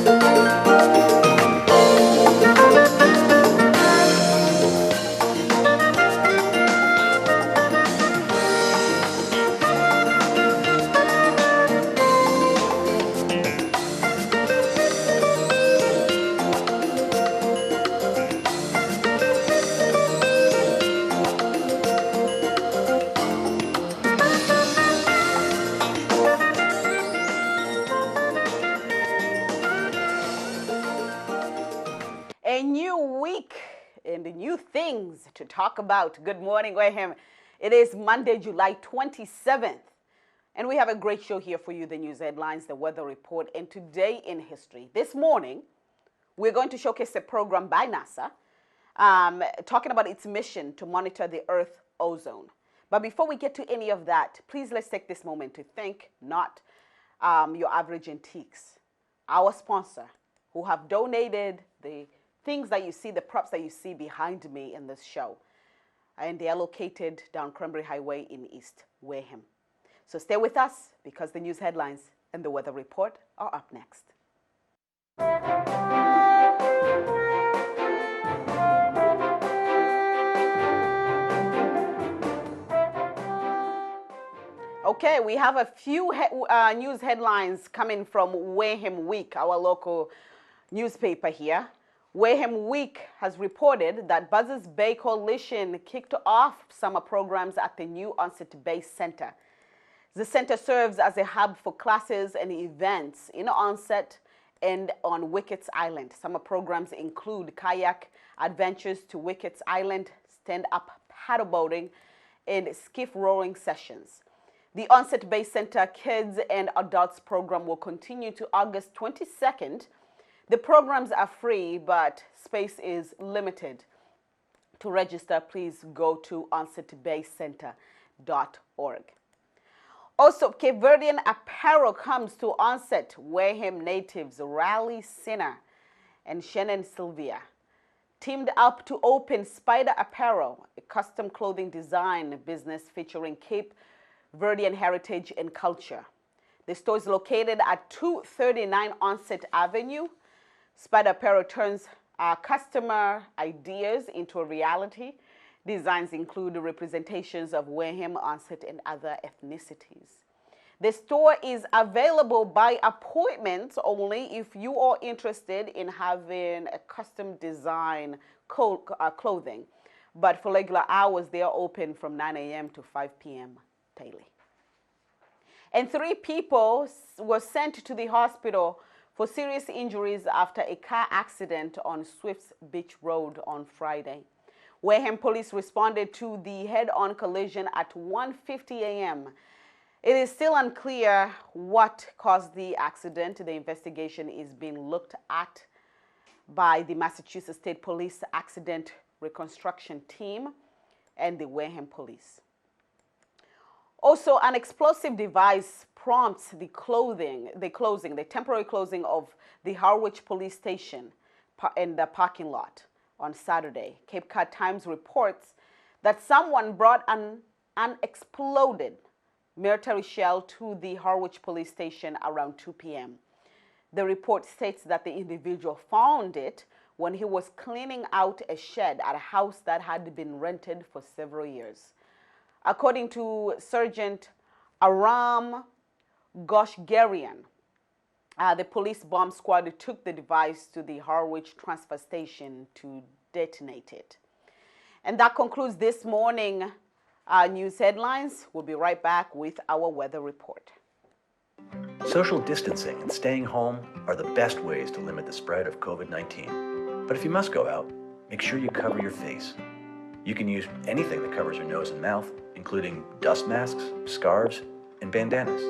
A new week and new things to talk about. Good morning, Wareham. It is Monday, July 27th. And we have a great show here for you, the news headlines, the weather report, and today in history. This morning, we're going to showcase a program by NASA talking about its mission to monitor the Earth ozone. But before we get to any of that, please let's take this moment to thank not your average antiques, our sponsor, who have donated the things that you see, the props that you see behind me in this show. And they are located down Cranberry Highway in East Wareham. So stay with us because the news headlines and the weather report are up next. Okay, we have a few news headlines coming from Wareham Week, our local newspaper here. Wareham Week has reported that Buzzards Bay Coalition kicked off summer programs at the new Onset Bay Center. The center serves as a hub for classes and events in Onset and on Wickets Island. Summer programs include kayak adventures to Wickets Island, stand-up paddleboarding, and skiff rowing sessions. The Onset Bay Center Kids and Adults program will continue to August 22nd. The programs are free, but space is limited. To register, please go to onsetbaycenter.org. Also, Cape Verdean apparel comes to Onset. Wareham natives Raleigh Sinner and Shannon Sylvia teamed up to open Spider Apparel, a custom clothing design business featuring Cape Verdean heritage and culture. The store is located at 239 Onset Avenue. Spider Apparel turns customer ideas into a reality. Designs include representations of Wareham, Onset, and other ethnicities. The store is available by appointment only if you are interested in having a custom design clothing. But for regular hours, they are open from 9 a.m. to 5 p.m. daily. And 3 people were sent to the hospital for serious injuries after a car accident on Swifts Beach Road on Friday. Wareham police responded to the head-on collision at 1:50 a.m. It is still unclear what caused the accident. The investigation is being looked at by the Massachusetts State Police Accident Reconstruction Team and the Wareham Police. Also, an explosive device prompts the temporary closing of the Harwich Police Station in the parking lot on Saturday. Cape Cod Times reports that someone brought an unexploded military shell to the Harwich Police Station around 2 p.m. The report states that the individual found it when he was cleaning out a shed at a house that had been rented for several years. According to Sergeant Aram Goshgarian, the police bomb squad took the device to the Harwich transfer station to detonate it. And that concludes this morning news headlines. We'll be right back with our weather report. Social distancing and staying home are the best ways to limit the spread of COVID-19. But if you must go out, make sure you cover your face. You can use anything that covers your nose and mouth, including dust masks, scarves, and bandanas.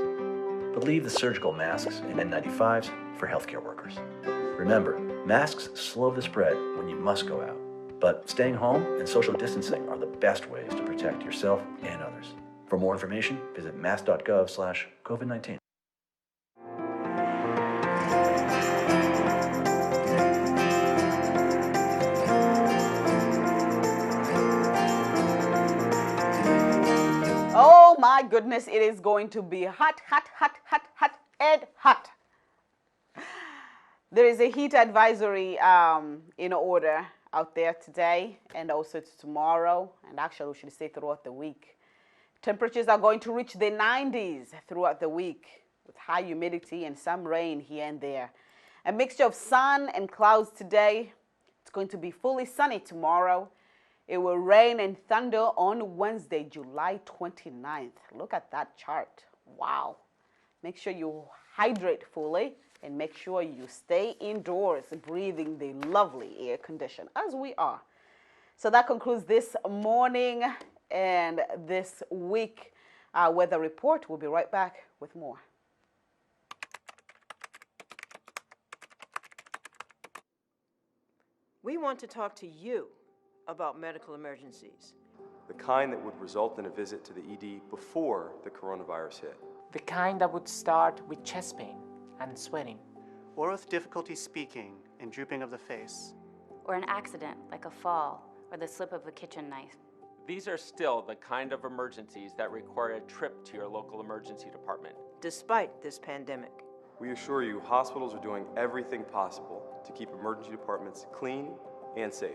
But leave the surgical masks and N95s for healthcare workers. Remember, masks slow the spread when you must go out, but staying home and social distancing are the best ways to protect yourself and others. For more information, visit mass.gov/COVID-19. Oh my goodness, it is going to be hot, hot, hot, hot, hot, and hot. There is a heat advisory in order out there today and also tomorrow, and actually we should say throughout the week. Temperatures are going to reach the 90s throughout the week with high humidity and some rain here and there. A mixture of sun and clouds today. It's going to be fully sunny tomorrow. It will rain and thunder on Wednesday, July 29th. Look at that chart. Wow. Make sure you hydrate fully and make sure you stay indoors breathing the lovely air condition as we are. So that concludes this morning and this week weather report. We'll be right back with more. We want to talk to you about medical emergencies. The kind that would result in a visit to the ED before the coronavirus hit. The kind that would start with chest pain and sweating. Or with difficulty speaking and drooping of the face. Or an accident like a fall or the slip of a kitchen knife. These are still the kind of emergencies that require a trip to your local emergency department. Despite this pandemic. We assure you hospitals are doing everything possible to keep emergency departments clean and safe.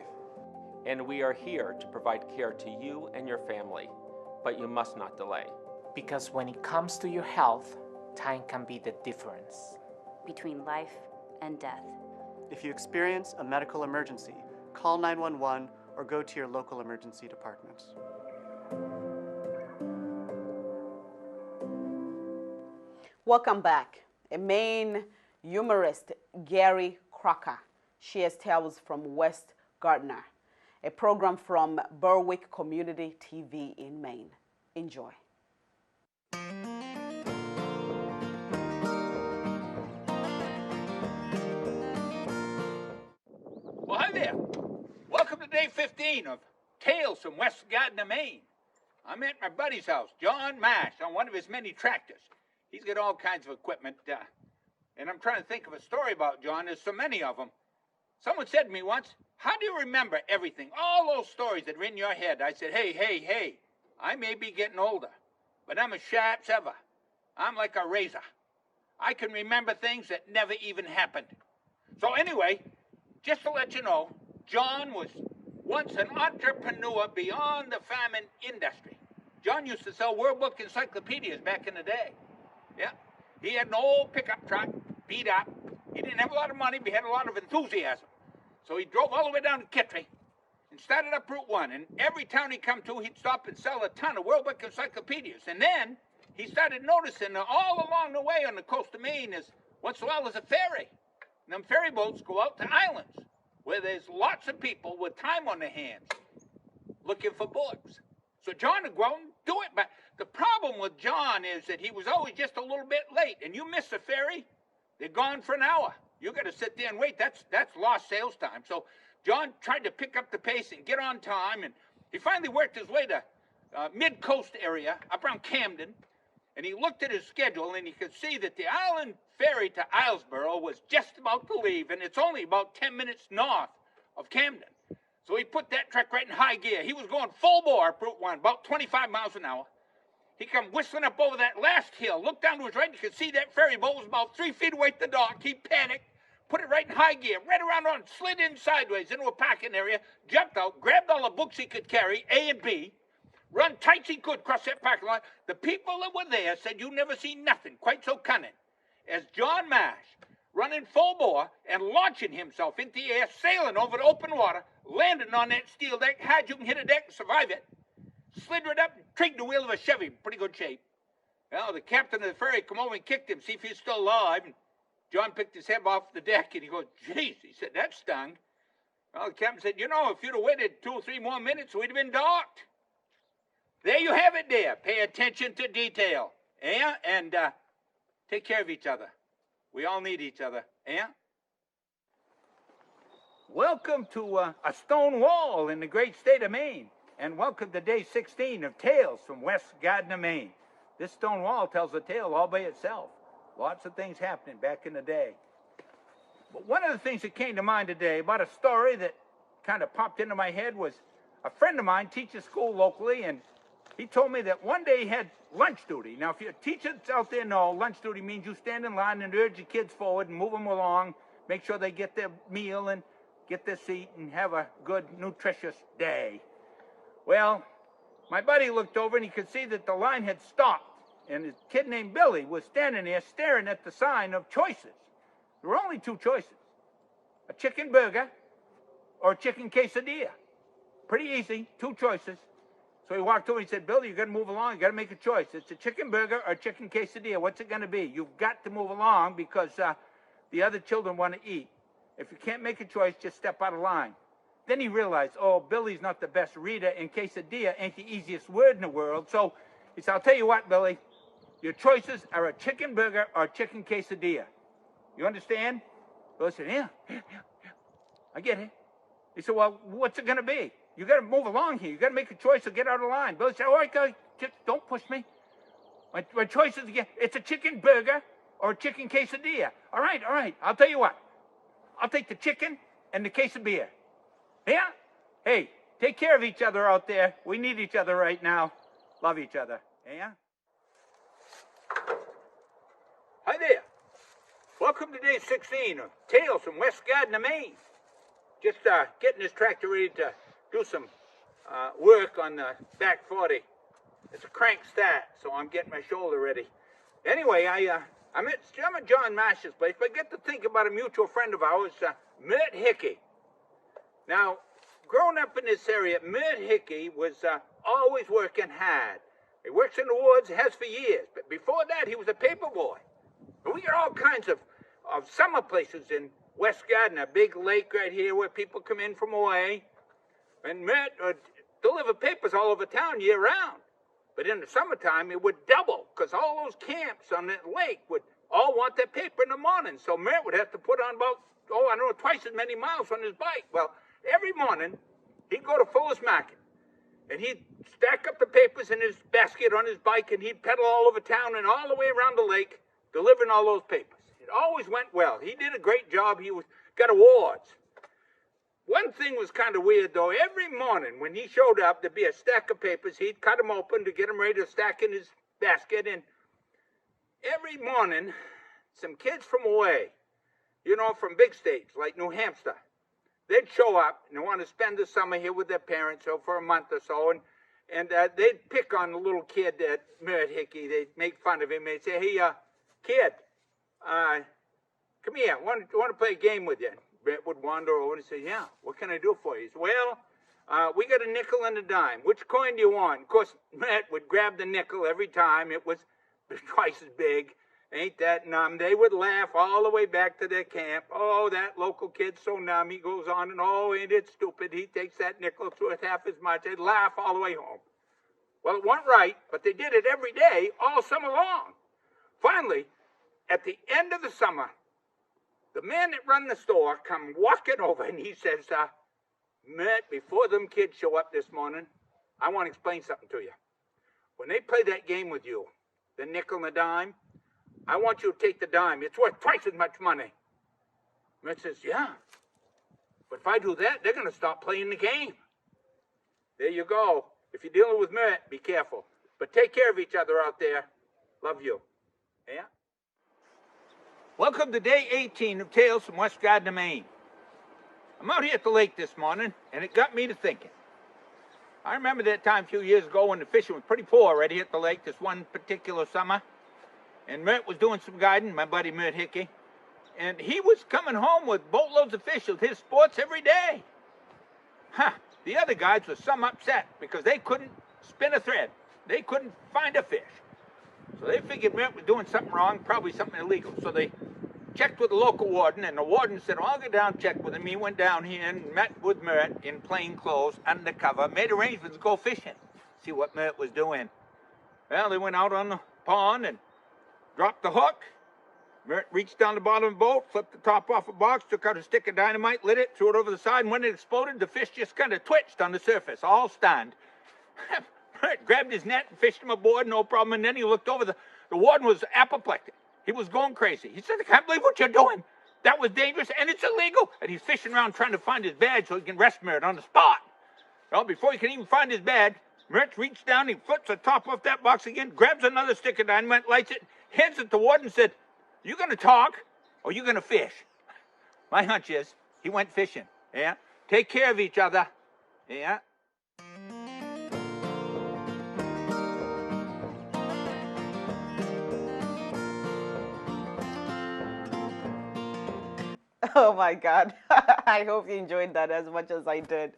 And we are here to provide care to you and your family, but you must not delay. Because when it comes to your health, time can be the difference between life and death. If you experience a medical emergency, call 911 or go to your local emergency department. Welcome back. A Maine humorist, Gary Crocker, shares tales from West Gardner, a program from Berwick Community TV in Maine. Enjoy. Well, hi there. Welcome to day 15 of Tales from West Gardner, Maine. I'm at my buddy's house, John Marsh, on one of his many tractors. He's got all kinds of equipment, and I'm trying to think of a story about John. There's so many of them. Someone said to me once, how do you remember everything, all those stories that are in your head? I said, hey, I may be getting older, but I'm as sharp as ever. I'm like a razor. I can remember things that never even happened. So anyway, just to let you know, John was once an entrepreneur beyond the farming industry. John used to sell World Book encyclopedias back in the day. Yeah, he had an old pickup truck, beat up. He didn't have a lot of money, but he had a lot of enthusiasm. So he drove all the way down to Kitry and started up Route 1. And every town he'd come to, he'd stop and sell a ton of World Book encyclopedias. And then he started noticing that all along the way on the coast of Maine is once in a while there's a ferry. And them ferry boats go out to islands where there's lots of people with time on their hands looking for books. So John would go out and do it. But the problem with John is that he was always just a little bit late. And you miss the ferry, they're gone for an hour. You got to sit there and wait. That's lost sales time. So John tried to pick up the pace and get on time. And he finally worked his way to mid-coast area up around Camden. And he looked at his schedule and he could see that the island ferry to Islesboro was just about to leave. And it's only about 10 minutes north of Camden. So he put that truck right in high gear. He was going full bore up Route 1, about 25 miles an hour. He come whistling up over that last hill, looked down to his right, you could see that ferry boat was about 3 feet away from the dock. He panicked, put it right in high gear, right around on, slid in sideways into a parking area, jumped out, grabbed all the books he could carry, A and B, run tight as he could across that parking lot. The people that were there said you never seen nothing quite so cunning as John Marsh running full bore and launching himself into the air, sailing over the open water, landing on that steel deck, hard you can hit a deck and survive it, slid right up and trigged the wheel of a Chevy, pretty good shape. Well, the captain of the ferry come over and kicked him, see if he's still alive, and John picked his head off the deck, and he goes, geez, he said, that stung. Well, the captain said, you know, if you'd have waited 2 or 3 more minutes, we'd have been docked. There you have it there. Pay attention to detail, eh? And take care of each other. We all need each other, eh? Welcome to a stone wall in the great state of Maine, and welcome to day 16 of Tales from West Gardner, Maine. This stone wall tells a tale all by itself. Lots of things happening back in the day. But one of the things that came to mind today about a story that kind of popped into my head was a friend of mine teaches school locally, and he told me that one day he had lunch duty. Now, if you're teachers out there know, lunch duty means you stand in line and urge your kids forward and move them along, make sure they get their meal and get their seat and have a good, nutritious day. Well, my buddy looked over and he could see that the line had stopped, and his kid named Billy was standing there staring at the sign of choices. There were only two choices: a chicken burger or a chicken quesadilla. Pretty easy, two choices. So he walked over and he said, Billy, you got to move along. You got to make a choice. It's a chicken burger or a chicken quesadilla. What's it going to be? You've got to move along because the other children want to eat. If you can't make a choice, just step out of line. Then he realized, oh, Billy's not the best reader, and quesadilla ain't the easiest word in the world. So he said, I'll tell you what, Billy, your choices are a chicken burger or a chicken quesadilla. You understand? Billy said, yeah, I get it. He said, well, what's it going to be? You got to move along here. You got to make a choice or get out of line. Billy said, all right, guys, just don't push me. My choice is again, it's a chicken burger or a chicken quesadilla. All right, I'll tell you what. I'll take the chicken and the quesadilla. Yeah? Hey, take care of each other out there. We need each other right now. Love each other. Yeah? Hi there. Welcome to day 16 of Tales from West Garden of Maine. Just getting this tractor ready to do some work on the back 40. It's a crank start, so I'm getting my shoulder ready. Anyway, I'm at John Marsh's place, but I get to think about a mutual friend of ours, Mert Hickey. Now, growing up in this area, Mert Hickey was always working hard. He works in the woods, has for years, but before that, he was a paper boy. And we got all kinds of summer places in West Garden, a big lake right here where people come in from away. And Mert would deliver papers all over town year round. But in the summertime, it would double, because all those camps on that lake would all want their paper in the morning. So Mert would have to put on about, twice as many miles on his bike. Well, every morning, he'd go to Fuller's Market, and he'd stack up the papers in his basket on his bike, and he'd pedal all over town and all the way around the lake, delivering all those papers. It always went well. He did a great job. He got awards. One thing was kind of weird, though. Every morning when he showed up, there'd be a stack of papers. He'd cut them open to get them ready to stack in his basket. And every morning, some kids from away, from big states like New Hampshire, they'd show up and they want to spend the summer here with their parents for a month or so. And they'd pick on the little kid, Mert Hickey. They'd make fun of him. They'd say, hey, kid, come here. I want to play a game with you. Mert would wander over and say, yeah, what can I do for you? He said, well, we got a nickel and a dime. Which coin do you want? Of course, Mert would grab the nickel every time. It was twice as big. Ain't that numb? They would laugh all the way back to their camp. Oh, that local kid's so numb. He goes on and, oh, ain't it stupid? He takes that nickel to it half as much. They'd laugh all the way home. Well, it wasn't right, but they did it every day, all summer long. Finally, at the end of the summer, the man that run the store come walking over and he says, Mert, before them kids show up this morning, I want to explain something to you. When they play that game with you, the nickel and the dime, I want you to take the dime. It's worth twice as much money. Mert says, yeah. But if I do that, they're going to stop playing the game. There you go. If you're dealing with Mert, be careful. But take care of each other out there. Love you. Yeah? Welcome to day 18 of Tales from West Garden of Maine. I'm out here at the lake this morning, and it got me to thinking. I remember that time a few years ago when the fishing was pretty poor right here at the lake this one particular summer. And Mert was doing some guiding, my buddy Mert Hickey. And he was coming home with boatloads of fish with his sports every day. The other guys were some upset because they couldn't spin a thread. They couldn't find a fish. So they figured Mert was doing something wrong, probably something illegal. So they checked with the local warden, and the warden said, I'll go down and check with him. He went down here and met with Mert in plain clothes, undercover, made arrangements to go fishing, see what Mert was doing. Well, they went out on the pond and dropped the hook. Mert reached down the bottom of the boat, flipped the top off a box, took out a stick of dynamite, lit it, threw it over the side, and when it exploded, the fish just kind of twitched on the surface, all stunned. Mert grabbed his net and fished him aboard, no problem, and then he looked over. The warden was apoplectic. He was going crazy. He said, I can't believe what you're doing. That was dangerous, and it's illegal. And he's fishing around trying to find his badge so he can arrest Mert on the spot. Well, before he can even find his badge, Mert reached down, he flips the top off that box again, grabs another stick of dynamite, lights it, hands it to the warden and said, you going to talk or you going to fish? My hunch is he went fishing. Yeah? Take care of each other. Yeah? Oh my God. I hope you enjoyed that as much as I did.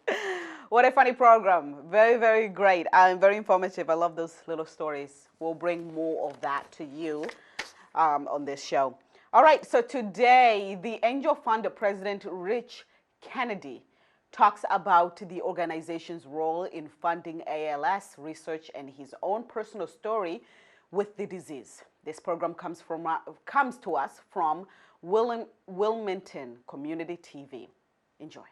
What a funny program. Very, very great. And very informative. I love those little stories. We'll bring more of that to you on this show. All right. So today, the Angel Fund President Rich Kennedy talks about the organization's role in funding ALS research and his own personal story with the disease. This program comes to us from Wilmington Community TV. Enjoy.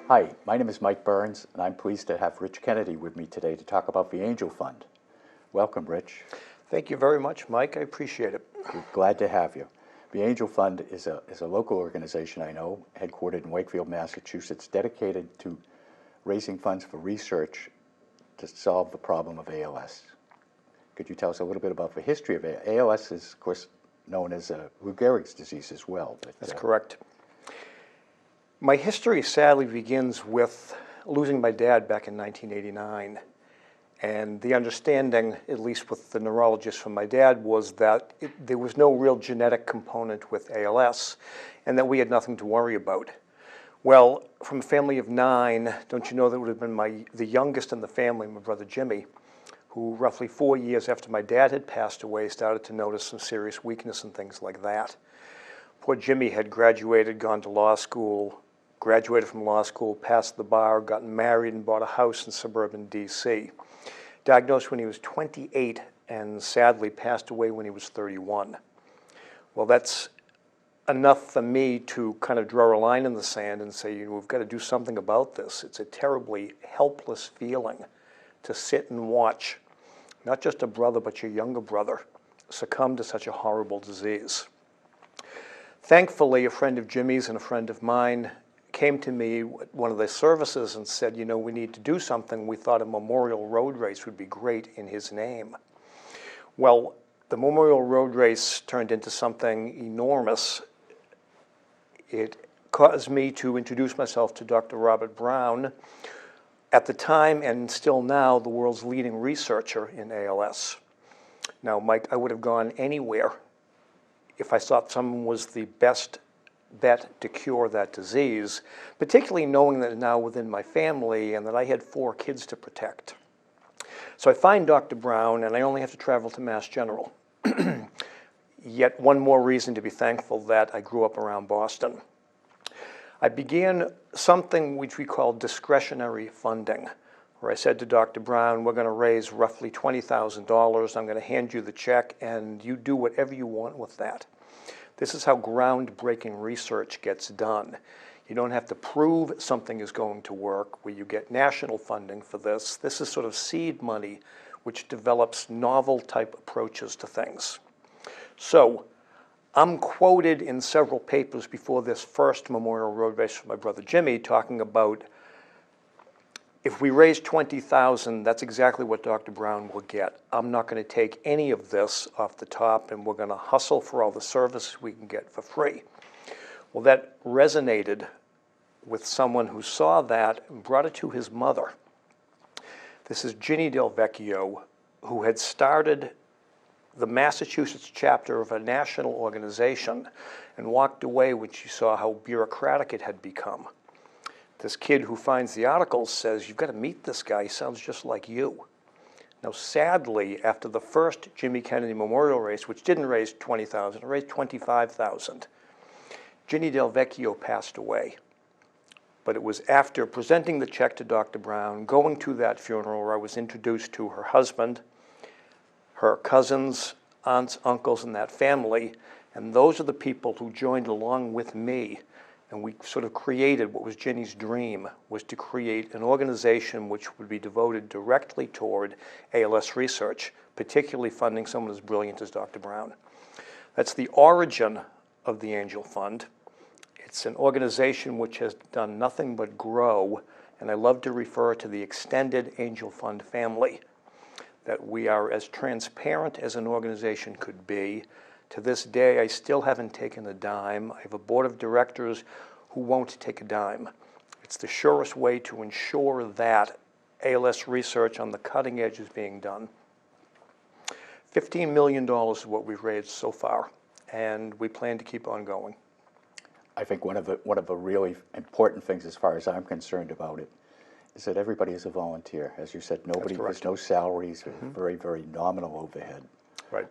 Hi, my name is Mike Burns, and I'm pleased to have Rich Kennedy with me today to talk about the Angel Fund. Welcome, Rich. Thank you very much, Mike. I appreciate it. We're glad to have you. The Angel Fund is a local organization I know, headquartered in Wakefield, Massachusetts, dedicated to raising funds for research to solve the problem of ALS. Could you tell us a little bit about the history of ALS? ALS is, of course, known as Lou Gehrig's disease as well. But, that's correct. My history sadly begins with losing my dad back in 1989. And the understanding, at least with the neurologist from my dad, was that there was no real genetic component with ALS and that we had nothing to worry about. Well, from a family of 9, don't you know that would have been the youngest in the family, my brother Jimmy, who roughly 4 years after my dad had passed away started to notice some serious weakness and things like that. Poor Jimmy had graduated, gone to law school, graduated from law school, passed the bar, gotten married, and bought a house in suburban D.C. Diagnosed when he was 28 and sadly passed away when he was 31. Well, that's enough for me to kind of draw a line in the sand and say, we've got to do something about this. It's a terribly helpless feeling to sit and watch, not just a brother, but your younger brother, succumb to such a horrible disease. Thankfully, a friend of Jimmy's and a friend of mine came to me at one of the services and said, we need to do something. We thought a memorial road race would be great in his name. Well, the memorial road race turned into something enormous. It caused me to introduce myself to Dr. Robert Brown, at the time and still now the world's leading researcher in ALS. Now, Mike, I would have gone anywhere if I thought someone was the best bet to cure that disease, particularly knowing that it's now within my family and that I had 4 kids to protect. So I find Dr. Brown, and I only have to travel to Mass General. Yet one more reason to be thankful that I grew up around Boston. I began something which we call discretionary funding, where I said to Dr. Brown, we're going to raise roughly $20,000. I'm going to hand you the check, and you do whatever you want with that. This is how groundbreaking research gets done. You don't have to prove something is going to work, where you get national funding for this. This is sort of seed money, which develops novel type approaches to things. So I'm quoted in several papers before this first Memorial Road Race for my brother Jimmy talking about, if we raise $20,000, that's exactly what Dr. Brown will get. I'm not going to take any of this off the top, and we're going to hustle for all the services we can get for free. Well, that resonated with someone who saw that and brought it to his mother. This is Ginny Del Vecchio, who had started the Massachusetts chapter of a national organization and walked away when she saw how bureaucratic it had become. This kid who finds the articles says, you've got to meet this guy, he sounds just like you. Now, sadly, after the first Jimmy Kennedy Memorial Race, which didn't raise $20,000, it raised $25,000, Ginny Del Vecchio passed away. But it was after presenting the check to Dr. Brown, going to that funeral where I was introduced to her husband, her cousins, aunts, uncles, and that family, and those are the people who joined along with me. And we sort of created what was Ginny's dream, was to create an organization which would be devoted directly toward ALS research, particularly funding someone as brilliant as Dr. Brown. That's the origin of the Angel Fund. It's an organization which has done nothing but grow, and I love to refer to the extended Angel Fund family, that we are as transparent as an organization could be. To this day, I still haven't taken a dime. I have a board of directors who won't take a dime. It's the surest way to ensure that ALS research on the cutting edge is being done. $15 million is what we've raised so far, and we plan to keep on going. I think one of the really important things, as far as I'm concerned about it, is that everybody is a volunteer. As you said, nobody, there's no salaries, very, very nominal overhead. Right.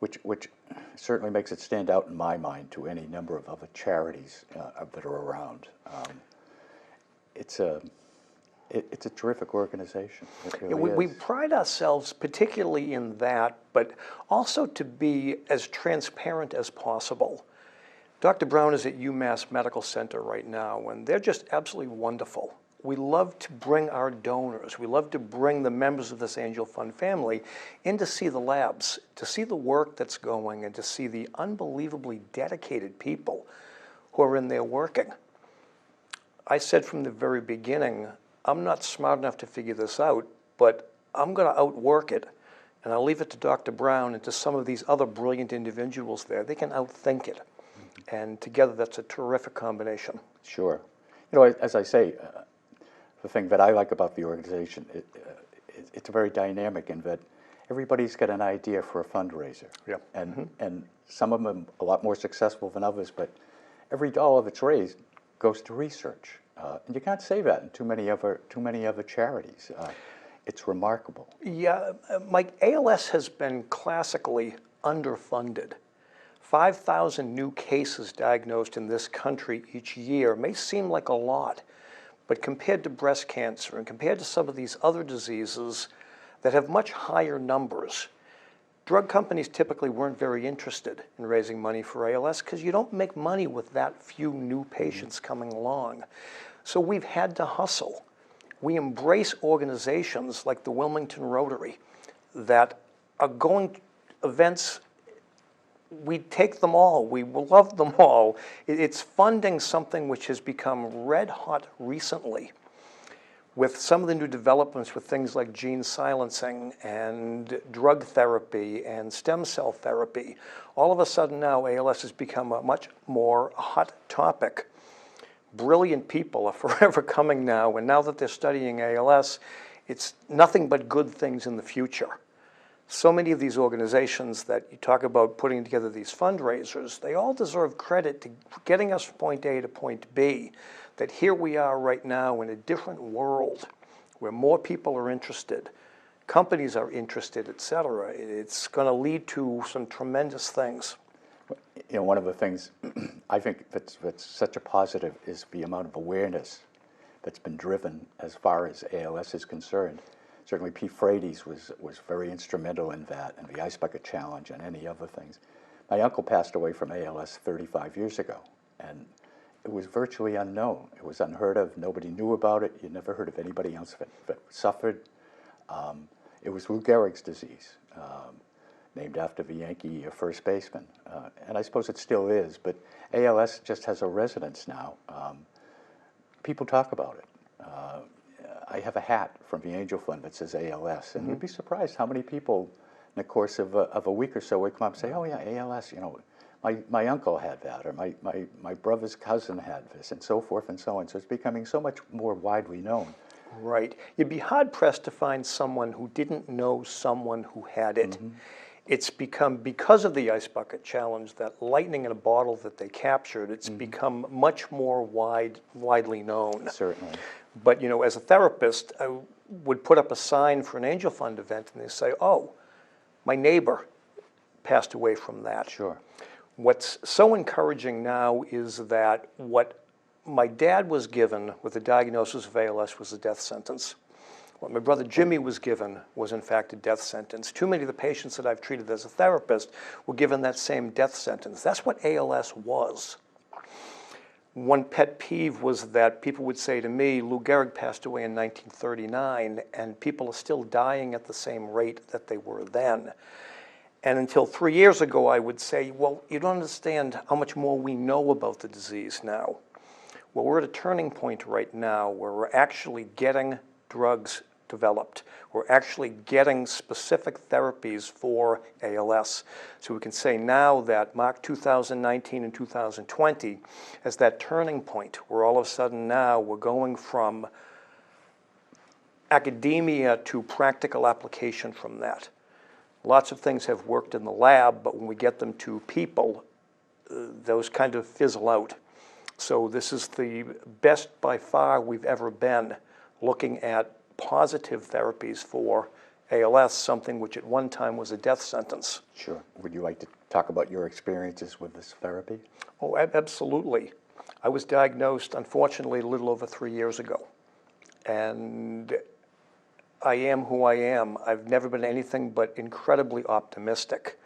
Which certainly makes it stand out in my mind to any number of other charities that are around. It's a terrific organization. It really we is. pride ourselves particularly in that, but also to be as transparent as possible. Dr. Brown is at UMass Medical Center right now, and they're just absolutely wonderful. We love to bring our donors, we love to bring the members of this Angel Fund family in to see the labs, to see the work that's going, and to see the unbelievably dedicated people who are in there working. I said from the very beginning, I'm not smart enough to figure this out, but I'm going to outwork it, and I'll leave it to Dr. Brown and to some of these other brilliant individuals there. They can outthink it, and together that's a terrific combination. Sure. You know, as I say, the thing that I like about the organization, it's very dynamic in that everybody's got an idea for a fundraiser. Yep. And some of them a lot more successful than others, but every dollar that's raised goes to research. And you can't say that in too many other charities. It's remarkable. Yeah, Mike, ALS has been classically underfunded. 5,000 new cases diagnosed in this country each year may seem like a lot, but compared to breast cancer and compared to some of these other diseases that have much higher numbers, drug companies typically weren't very interested in raising money for ALS because you don't make money with that few new patients coming along. So we've had to hustle. We embrace organizations like the Wilmington Rotary that are going to events. We take them all. We love them all. It's funding something which has become red hot recently with some of the new developments with things like gene silencing and drug therapy and stem cell therapy. All of a sudden now ALS has become a much more hot topic. Brilliant people are forever coming now, and now that they're studying ALS, it's nothing but good things in the future. So many of these organizations that you talk about putting together these fundraisers, they all deserve credit to getting us from point A to point B, that here we are right now in a different world where more people are interested, companies are interested, et cetera. It's going to lead to some tremendous things. You know, one of the things I think that's such a positive is the amount of awareness that's been driven as far as ALS is concerned. Certainly Pete Frates was very instrumental in that, and the Ice Bucket Challenge and any other things. My uncle passed away from ALS 35 years ago, and it was virtually unknown. It was unheard of. Nobody knew about it. You never heard of anybody else that suffered. It was Lou Gehrig's disease, named after the Yankee first baseman. And I suppose it still is, but ALS just has a resonance now. People talk about it. I have a hat from the Angel Fund that says ALS, and you'd be surprised how many people in the course of a week or so would come up and say, oh yeah, ALS, you know, my uncle had that, or my brother's cousin had this, and so forth and so on. So it's becoming so much more widely known. Right. You'd be hard-pressed to find someone who didn't know someone who had it. It's become, because of the Ice Bucket Challenge, that lightning in a bottle that they captured, it's become much more widely known. Certainly. But, you know, as a therapist, I would put up a sign for an Angel Fund event, and they say, oh, my neighbor passed away from that. Sure. What's so encouraging now is that what my dad was given with the diagnosis of ALS was a death sentence. What my brother Jimmy was given was, in fact, a death sentence. Too many of the patients that I've treated as a therapist were given that same death sentence. That's what ALS was. One pet peeve was that people would say to me, Lou Gehrig passed away in 1939, and people are still dying at the same rate that they were then. And until 3 years ago, I would say, well, you don't understand how much more we know about the disease now. Well, we're at a turning point right now where we're actually getting drugs developed. We're actually getting specific therapies for ALS. So we can say now that mark 2019 and 2020 as that turning point where all of a sudden now we're going from academia to practical application from that. Lots of things have worked in the lab, but when we get them to people, those kind of fizzle out. So this is the best by far we've ever been looking at positive therapies for ALS, something which at one time was a death sentence. Sure. Would you like to talk about your experiences with this therapy? Oh, absolutely. I was diagnosed, unfortunately, a little over 3 years ago. And I am who I am. I've never been anything but incredibly optimistic.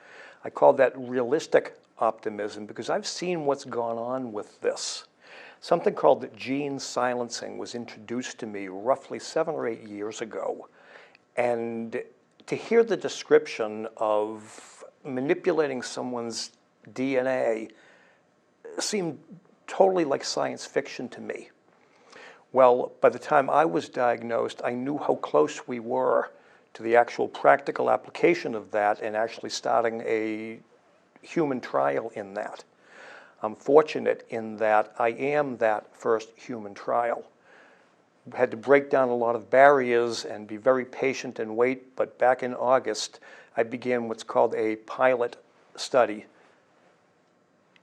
I call that realistic optimism because I've seen what's gone on with this. Something called gene silencing was introduced to me roughly 7 or 8 years ago. And to hear the description of manipulating someone's DNA seemed totally like science fiction to me. Well, by the time I was diagnosed, I knew how close we were to the actual practical application of that and actually starting a human trial in that. I'm fortunate in that I am that first human trial. Had to break down a lot of barriers and be very patient and wait, but back in August, I began what's called a pilot study.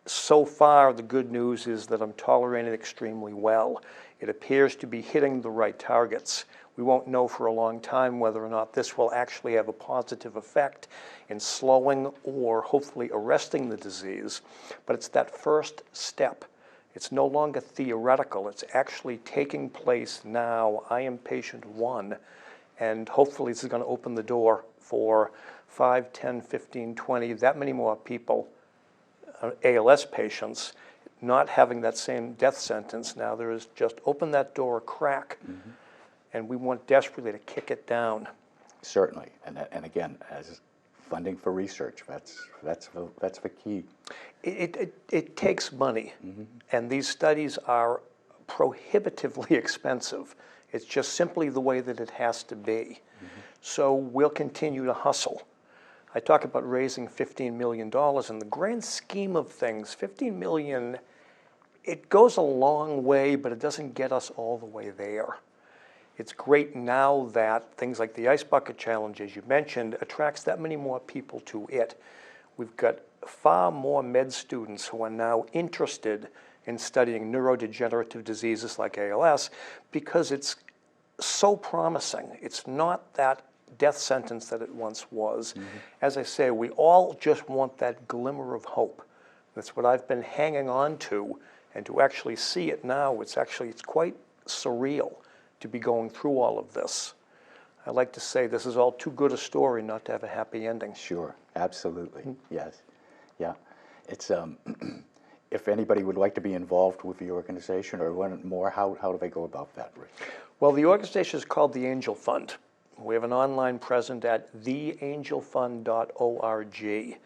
So far, the good news is that I'm tolerating it extremely well. It appears to be hitting the right targets. We won't know for a long time whether or not this will actually have a positive effect in slowing or hopefully arresting the disease, but it's that first step. It's no longer theoretical, it's actually taking place now. I am patient 1, and hopefully this is going to open the door for 5, 10, 15, 20, that many more people, ALS patients, not having that same death sentence. Now there is just open that door a crack, and we want desperately to kick it down. Certainly, and again, as funding for research, that's the key. It takes money, and these studies are prohibitively expensive. It's just simply the way that it has to be. So we'll continue to hustle. I talk about raising $15 million. In the grand scheme of things, $15 million, it goes a long way, but it doesn't get us all the way there. It's great now that things like the Ice Bucket Challenge, as you mentioned, attracts that many more people to it. We've got far more med students who are now interested in studying neurodegenerative diseases like ALS because it's so promising. It's not that death sentence that it once was. As I say, we all just want that glimmer of hope. That's what I've been hanging on to, and to actually see it now, it's quite surreal to be going through all of this. I like to say this is all too good a story not to have a happy ending. Sure, absolutely, yes, yeah. It's if anybody would like to be involved with the organization or learn more, how do they go about that, Rick? Well, the organization is called the Angel Fund. We have an online presence at theangelfund.org.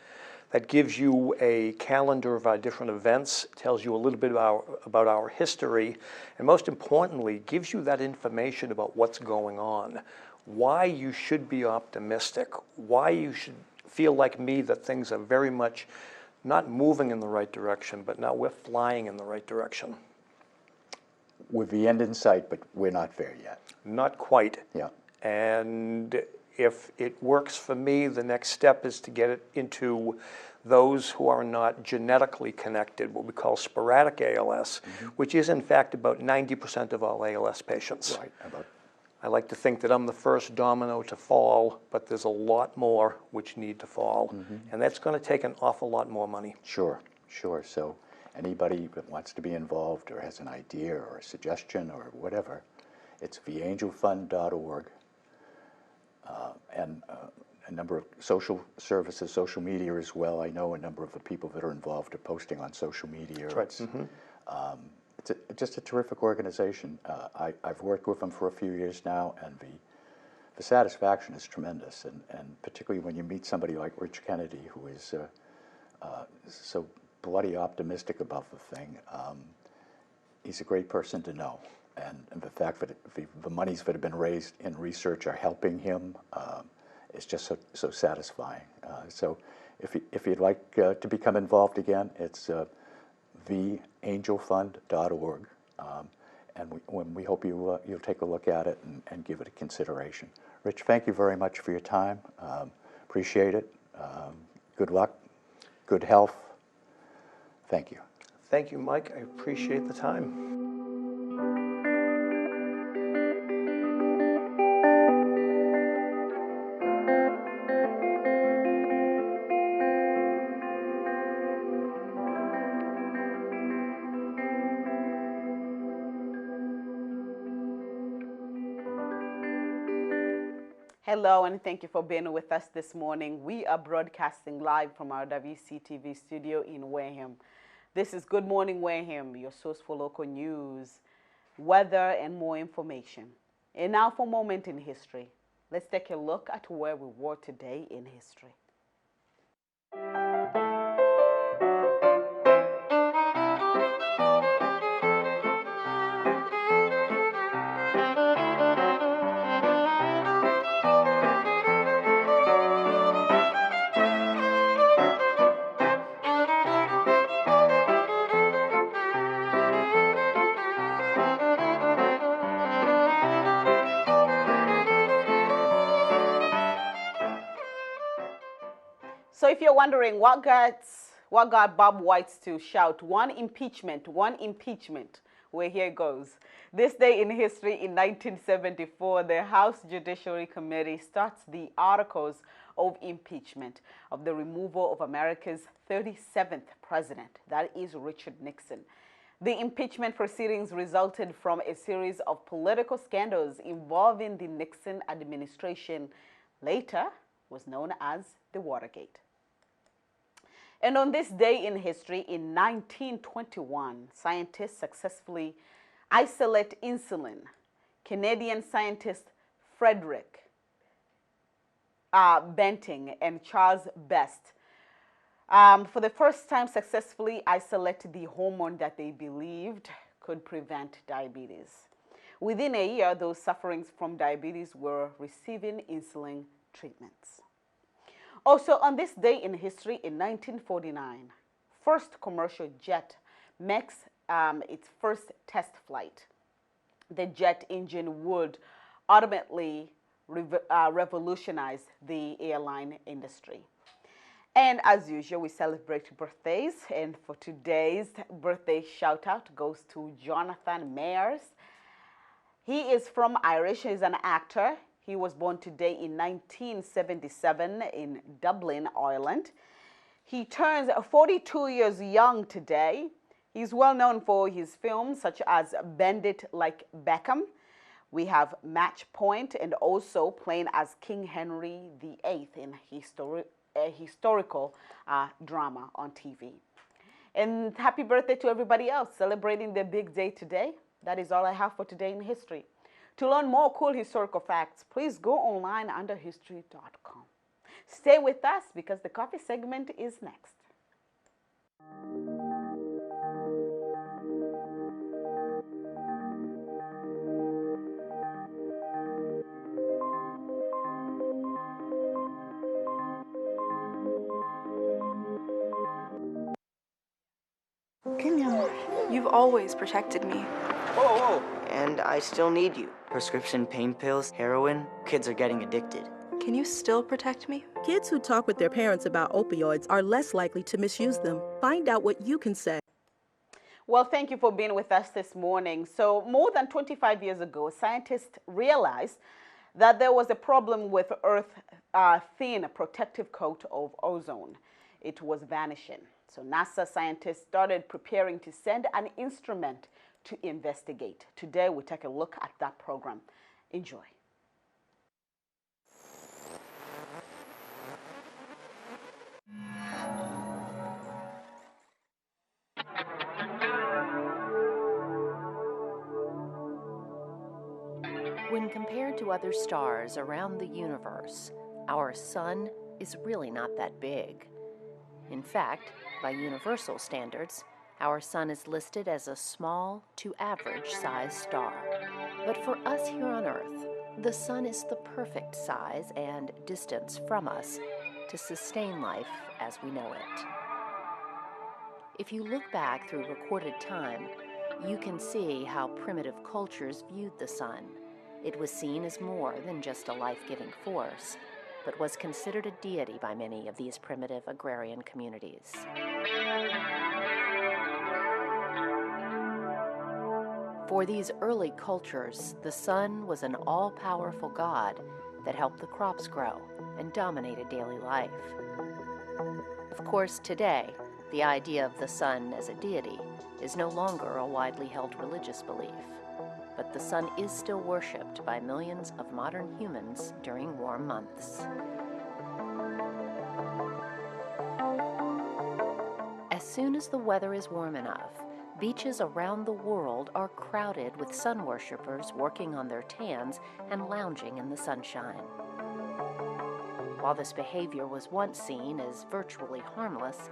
That gives you a calendar of our different events, tells you a little bit about our history, and most importantly, gives you that information about what's going on, why you should be optimistic, why you should feel like me that things are very much not moving in the right direction, but now we're flying in the right direction. With the end in sight, but we're not there yet. Not quite. Yeah. And if it works for me, the next step is to get it into those who are not genetically connected, what we call sporadic ALS, which is in fact about 90% of all ALS patients. Right. I like to think that I'm the first domino to fall, but there's a lot more which need to fall. And that's going to take an awful lot more money. Sure, sure. So anybody that wants to be involved or has an idea or a suggestion or whatever, it's theangelfund.org. And a number of social services, social media as well. I know a number of the people that are involved are posting on social media. That's right. It's just a terrific organization. I've worked with them for a few years now, and the satisfaction is tremendous, and particularly when you meet somebody like Rich Kennedy, who is so bloody optimistic about the thing. He's a great person to know, and the fact that the monies that have been raised in research are helping him is just so satisfying. So if you'd like to become involved again, it's theangelfund.org, and we hope you'll take a look at it and give it a consideration. Rich, thank you very much for your time. Appreciate it. Good luck, good health. Thank you. Thank you, Mike. I appreciate the time. Hello, and thank you for being with us this morning. We are broadcasting live from our WCTV studio in Wareham. This is Good Morning Wareham, your source for local news, weather, and more information. And now for a moment in history. Let's take a look at where we were today in history. So if you're wondering what got Bob White to shout, one impeachment, well, here it goes. This day in history in 1974, the House Judiciary Committee starts the articles of impeachment of the removal of America's 37th president, that is Richard Nixon. The impeachment proceedings resulted from a series of political scandals involving the Nixon administration, later was known as the Watergate. And on this day in history, in 1921, scientists successfully isolate insulin. Canadian scientists Frederick Banting and Charles Best, for the first time, successfully isolated the hormone that they believed could prevent diabetes. Within a year, those suffering from diabetes were receiving insulin treatments. Also, on this day in history in 1949, first commercial jet makes its first test flight. The jet engine would ultimately revolutionize the airline industry. And as usual, we celebrate birthdays. And for today's birthday shout out goes to Jonathan Mayers. He is from Irish. He's an actor. He was born today in 1977 in Dublin, Ireland. He turns 42 years young today. He's well known for his films such as Bend It Like Beckham. We have Match Point, and also playing as King Henry VIII in a historical drama on TV. And happy birthday to everybody else celebrating their big day today. That is all I have for today in history. To learn more cool historical facts, please go online under history.com. Stay with us because the coffee segment is next. You've always protected me. Whoa, whoa. And I still need you. Prescription pain pills, heroin, kids are getting addicted. Can you still protect me? Kids who talk with their parents about opioids are less likely to misuse them. Find out what you can say. Well, thank you for being with us this morning. So more than 25 years ago, scientists realized that there was a problem with Earth's thin protective coat of ozone. It was vanishing. So NASA scientists started preparing to send an instrument to investigate. Today, we take a look at that program. Enjoy. When compared to other stars around the universe, our sun is really not that big. In fact, by universal standards, our sun is listed as a small to average-sized star. But for us here on Earth, the sun is the perfect size and distance from us to sustain life as we know it. If you look back through recorded time, you can see how primitive cultures viewed the sun. It was seen as more than just a life-giving force, but was considered a deity by many of these primitive agrarian communities. For these early cultures, the sun was an all-powerful god that helped the crops grow and dominated daily life. Of course, today, the idea of the sun as a deity is no longer a widely held religious belief, but the sun is still worshipped by millions of modern humans during warm months. As soon as the weather is warm enough, beaches around the world are crowded with sun worshippers working on their tans and lounging in the sunshine. While this behavior was once seen as virtually harmless,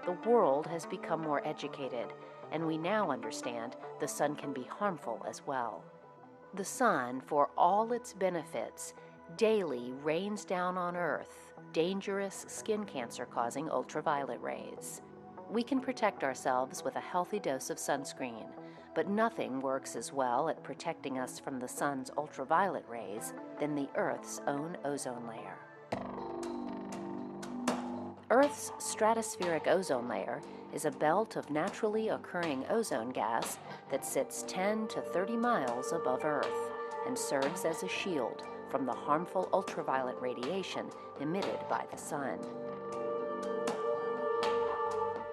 the world has become more educated, and we now understand the sun can be harmful as well. The sun, for all its benefits, daily rains down on Earth dangerous skin cancer-causing ultraviolet rays. We can protect ourselves with a healthy dose of sunscreen, but nothing works as well at protecting us from the sun's ultraviolet rays than the Earth's own ozone layer. Earth's stratospheric ozone layer is a belt of naturally occurring ozone gas that sits 10 to 30 miles above Earth and serves as a shield from the harmful ultraviolet radiation emitted by the sun.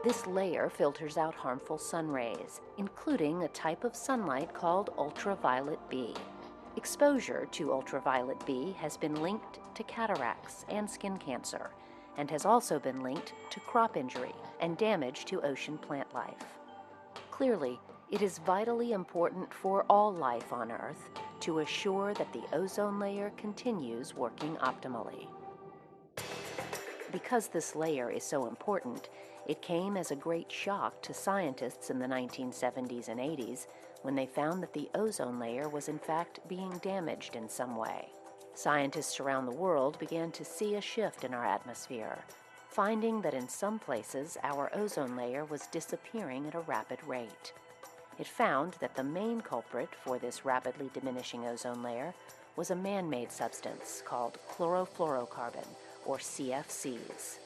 This layer filters out harmful sun rays, including a type of sunlight called ultraviolet B. Exposure to ultraviolet B has been linked to cataracts and skin cancer, and has also been linked to crop injury and damage to ocean plant life. Clearly, it is vitally important for all life on Earth to assure that the ozone layer continues working optimally. Because this layer is so important, it came as a great shock to scientists in the 1970s and 80s when they found that the ozone layer was in fact being damaged in some way. Scientists around the world began to see a shift in our atmosphere, finding that in some places our ozone layer was disappearing at a rapid rate. It found that the main culprit for this rapidly diminishing ozone layer was a man-made substance called chlorofluorocarbon, or CFCs.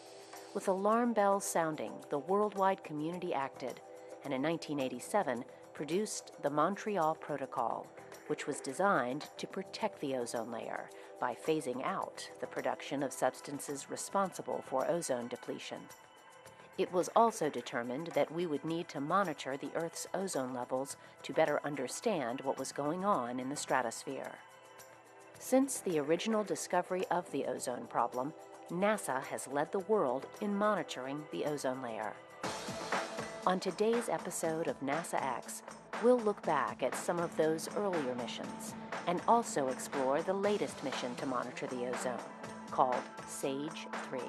With alarm bells sounding, the worldwide community acted, and in 1987 produced the Montreal Protocol, which was designed to protect the ozone layer by phasing out the production of substances responsible for ozone depletion. It was also determined that we would need to monitor the Earth's ozone levels to better understand what was going on in the stratosphere. Since the original discovery of the ozone problem, NASA has led the world in monitoring the ozone layer. On today's episode of NASA X, we'll look back at some of those earlier missions and also explore the latest mission to monitor the ozone, called SAGE-3.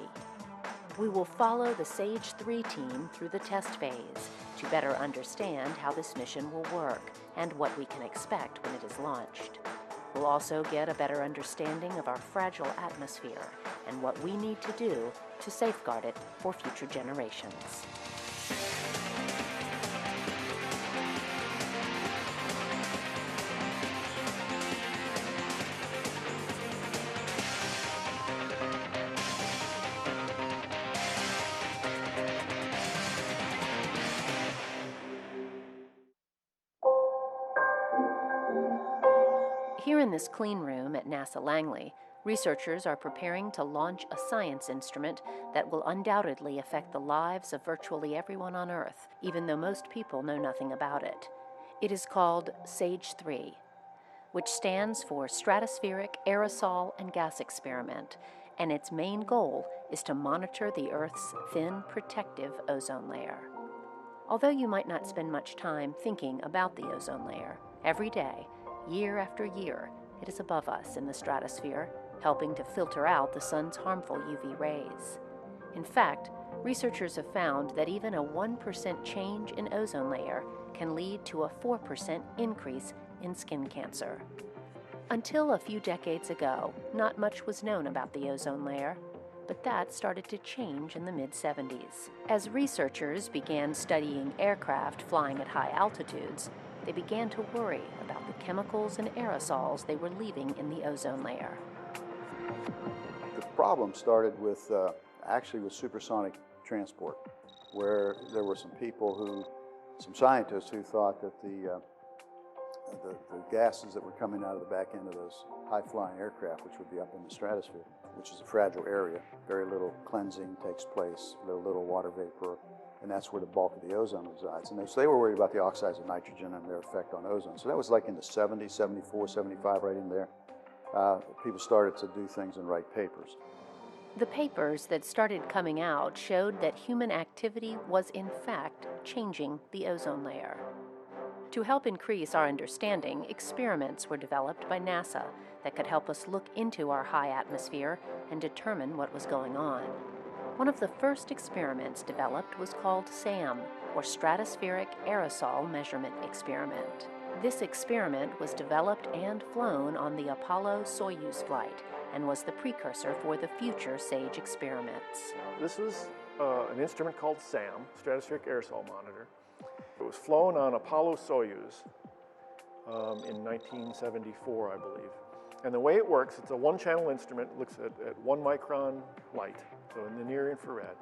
We will follow the SAGE-3 team through the test phase to better understand how this mission will work and what we can expect when it is launched. We'll also get a better understanding of our fragile atmosphere and what we need to do to safeguard it for future generations. Here in this clean room at NASA Langley, researchers are preparing to launch a science instrument that will undoubtedly affect the lives of virtually everyone on Earth, even though most people know nothing about it. It is called SAGE-3, which stands for Stratospheric Aerosol and Gas Experiment, and its main goal is to monitor the Earth's thin, protective ozone layer. Although you might not spend much time thinking about the ozone layer, every day, year after year, it is above us in the stratosphere, helping to filter out the sun's harmful UV rays. In fact, researchers have found that even a 1% change in ozone layer can lead to a 4% increase in skin cancer. Until a few decades ago, not much was known about the ozone layer, but that started to change in the mid-70s. As researchers began studying aircraft flying at high altitudes, they began to worry about the chemicals and aerosols they were leaving in the ozone layer. The problem started with, actually with supersonic transport, where there were some scientists who thought that the gases that were coming out of the back end of those high-flying aircraft, which would be up in the stratosphere, which is a fragile area, very little cleansing takes place, very little water vapor, and that's where the bulk of the ozone resides. And so they were worried about the oxides of nitrogen and their effect on ozone. So that was like in the 70s, 74, 75, right in there. People started to do things and write papers. The papers that started coming out showed that human activity was in fact changing the ozone layer. To help increase our understanding, experiments were developed by NASA that could help us look into our high atmosphere and determine what was going on. One of the first experiments developed was called SAM, or Stratospheric Aerosol Measurement Experiment. This experiment was developed and flown on the Apollo-Soyuz flight and was the precursor for the future SAGE experiments. This was an instrument called SAM, Stratospheric Aerosol Monitor. It was flown on Apollo-Soyuz in 1974, I believe. And the way it works, it's a one-channel instrument, looks at 1 micron light, so in the near infrared.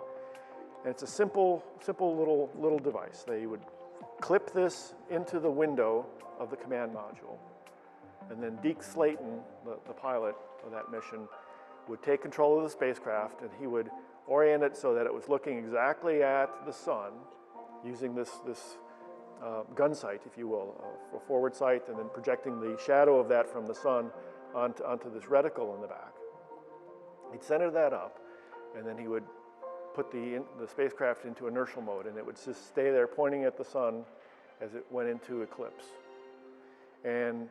And it's a simple little device. They would clip this into the window of the command module, and then Deke Slayton, the pilot of that mission, would take control of the spacecraft, and he would orient it so that it was looking exactly at the sun, using this gun sight, if you will, a forward sight, and then projecting the shadow of that from the sun onto this reticle in the back. He'd center that up, and then he would put the spacecraft into inertial mode, and it would just stay there pointing at the sun as it went into eclipse. And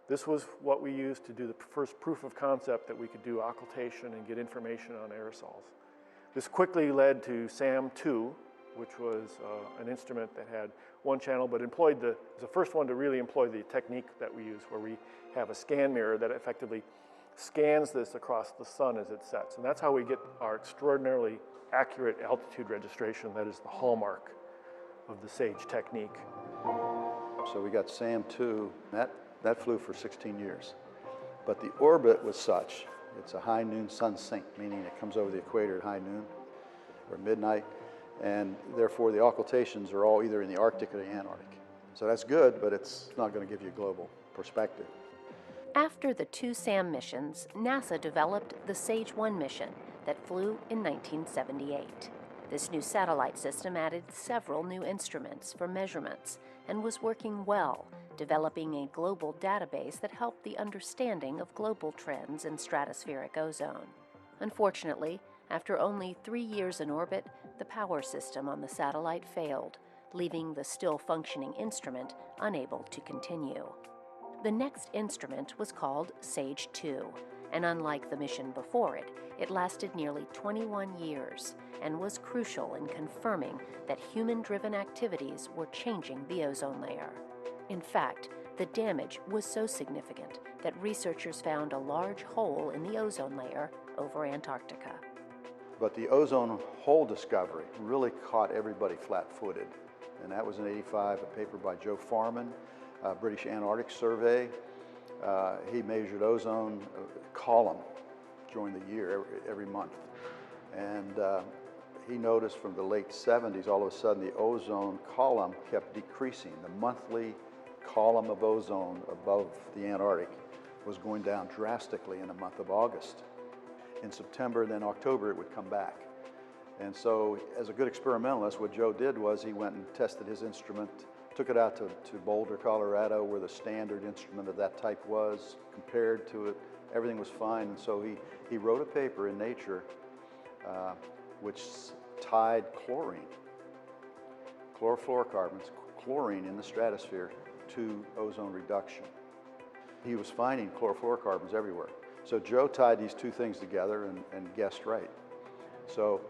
this was what we used to do the first proof of concept that we could do occultation and get information on aerosols. This quickly led to SAM-2, which was an instrument that had one channel, but was the first one to really employ the technique that we use, where we have a scan mirror that effectively scans this across the sun as it sets. And that's how we get our extraordinarily accurate altitude registration that is the hallmark of the SAGE technique. So we got SAM-2, that flew for 16 years. But the orbit was such, it's a high noon sun sink, meaning it comes over the equator at high noon or midnight, and therefore the occultations are all either in the Arctic or the Antarctic. So that's good, but it's not going to give you a global perspective. After the 2 SAM missions, NASA developed the SAGE-1 mission that flew in 1978. This new satellite system added several new instruments for measurements and was working well, developing a global database that helped the understanding of global trends in stratospheric ozone. Unfortunately, after only 3 years in orbit, the power system on the satellite failed, leaving the still functioning instrument unable to continue. The next instrument was called SAGE-2, and unlike the mission before it, it lasted nearly 21 years and was crucial in confirming that human-driven activities were changing the ozone layer. In fact, the damage was so significant that researchers found a large hole in the ozone layer over Antarctica. But the ozone hole discovery really caught everybody flat-footed. And that was in '85, a paper by Joe Farman, British Antarctic Survey. He measured ozone column during the year, every month. And he noticed from the late 70s, all of a sudden the ozone column kept decreasing. The monthly column of ozone above the Antarctic was going down drastically in the month of August. In September, then October, it would come back. And so, as a good experimentalist, what Joe did was he went and tested his instrument, took it out to Boulder, Colorado, where the standard instrument of that type was, compared to it. Everything was fine, and so he wrote a paper in Nature which tied chlorine, chlorofluorocarbons, chlorine in the stratosphere to ozone reduction. he was finding chlorofluorocarbons everywhere. So Joe tied these two things together and guessed right. So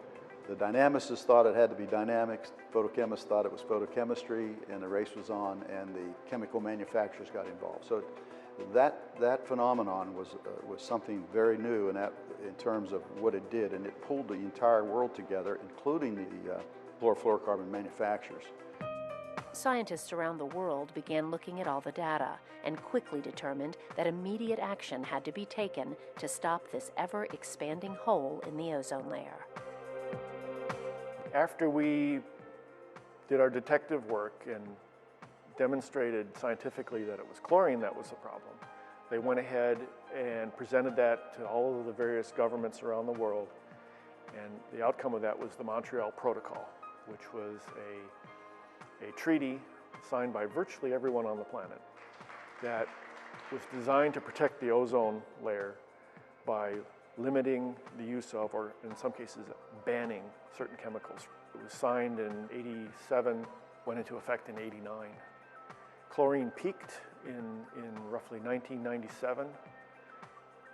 the dynamicists thought it had to be dynamics, photochemists thought it was photochemistry, and the race was on, and the chemical manufacturers got involved. So that phenomenon was something very new in terms of what it did, and it pulled the entire world together, including the chlorofluorocarbon manufacturers. Scientists around the world began looking at all the data and quickly determined that immediate action had to be taken to stop this ever-expanding hole in the ozone layer. After we did our detective work and demonstrated scientifically that it was chlorine that was the problem, they went ahead and presented that to all of the various governments around the world, and the outcome of that was the Montreal Protocol, which was a treaty signed by virtually everyone on the planet that was designed to protect the ozone layer by limiting the use of, or in some cases banning, certain chemicals. It was signed in '87, went into effect in '89. Chlorine peaked in roughly 1997,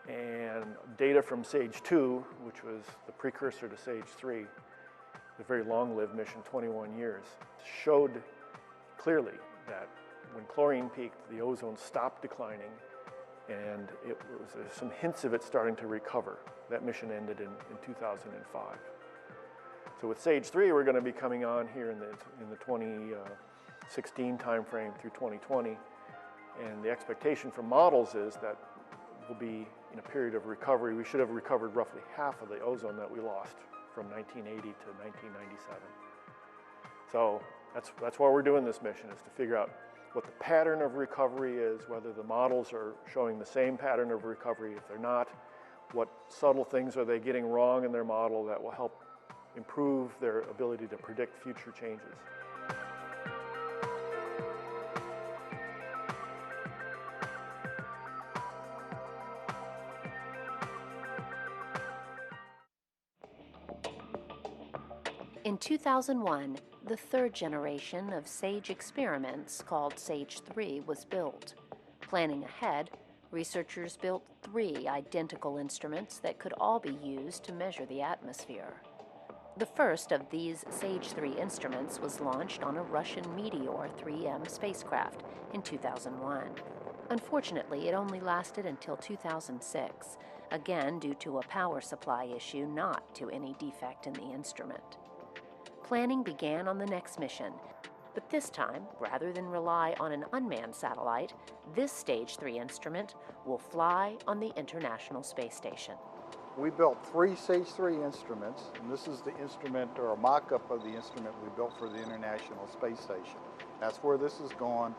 and data from SAGE 2, which was the precursor to SAGE 3, the very long-lived mission, 21 years, showed clearly that when chlorine peaked, the ozone stopped declining, and there's some hints of it starting to recover. That mission ended in 2005. So with SAGE 3, we're going to be coming on here in the 2016 timeframe through 2020, and the expectation from models is that we'll be in a period of recovery. We should have recovered roughly half of the ozone that we lost from 1980 to 1997. So that's why we're doing this mission, is to figure out what the pattern of recovery is, whether the models are showing the same pattern of recovery. If they're not, what subtle things are they getting wrong in their model that will help improve their ability to predict future changes. In 2001, the third generation of SAGE experiments, called SAGE 3, was built. Planning ahead, researchers built 3 identical instruments that could all be used to measure the atmosphere. The first of these SAGE 3 instruments was launched on a Russian Meteor 3M spacecraft in 2001. Unfortunately, it only lasted until 2006, again due to a power supply issue, not to any defect in the instrument. Planning began on the next mission, but this time, rather than rely on an unmanned satellite, this SAGE 3 instrument will fly on the International Space Station. We built 3 SAGE 3 instruments, and this is the instrument, or a mock-up of the instrument we built for the International Space Station. That's where this is going.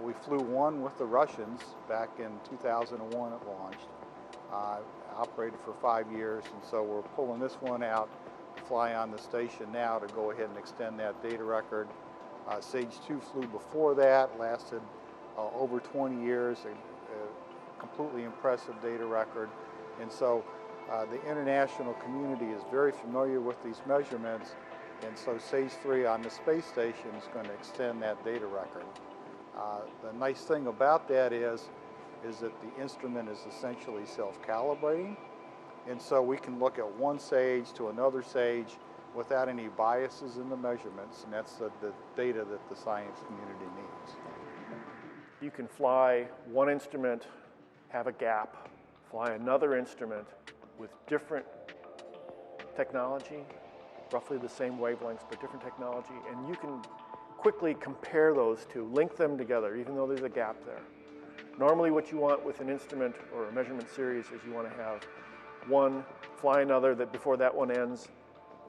We flew one with the Russians back in 2001 it launched. Operated for 5 years, and so we're pulling this one out, fly on the station now to go ahead and extend that data record. SAGE 2 flew before that, lasted over 20 years, a completely impressive data record. And so the international community is very familiar with these measurements, and so SAGE 3 on the space station is going to extend that data record. The nice thing about that is that the instrument is essentially self-calibrating, and so we can look at one SAGE to another SAGE without any biases in the measurements, and that's the data that the science community needs. You can fly one instrument, have a gap, fly another instrument with different technology, roughly the same wavelengths, but different technology, and you can quickly compare those two, link them together, even though there's a gap there. Normally what you want with an instrument or a measurement series is you want to have one, fly another, that before that one ends,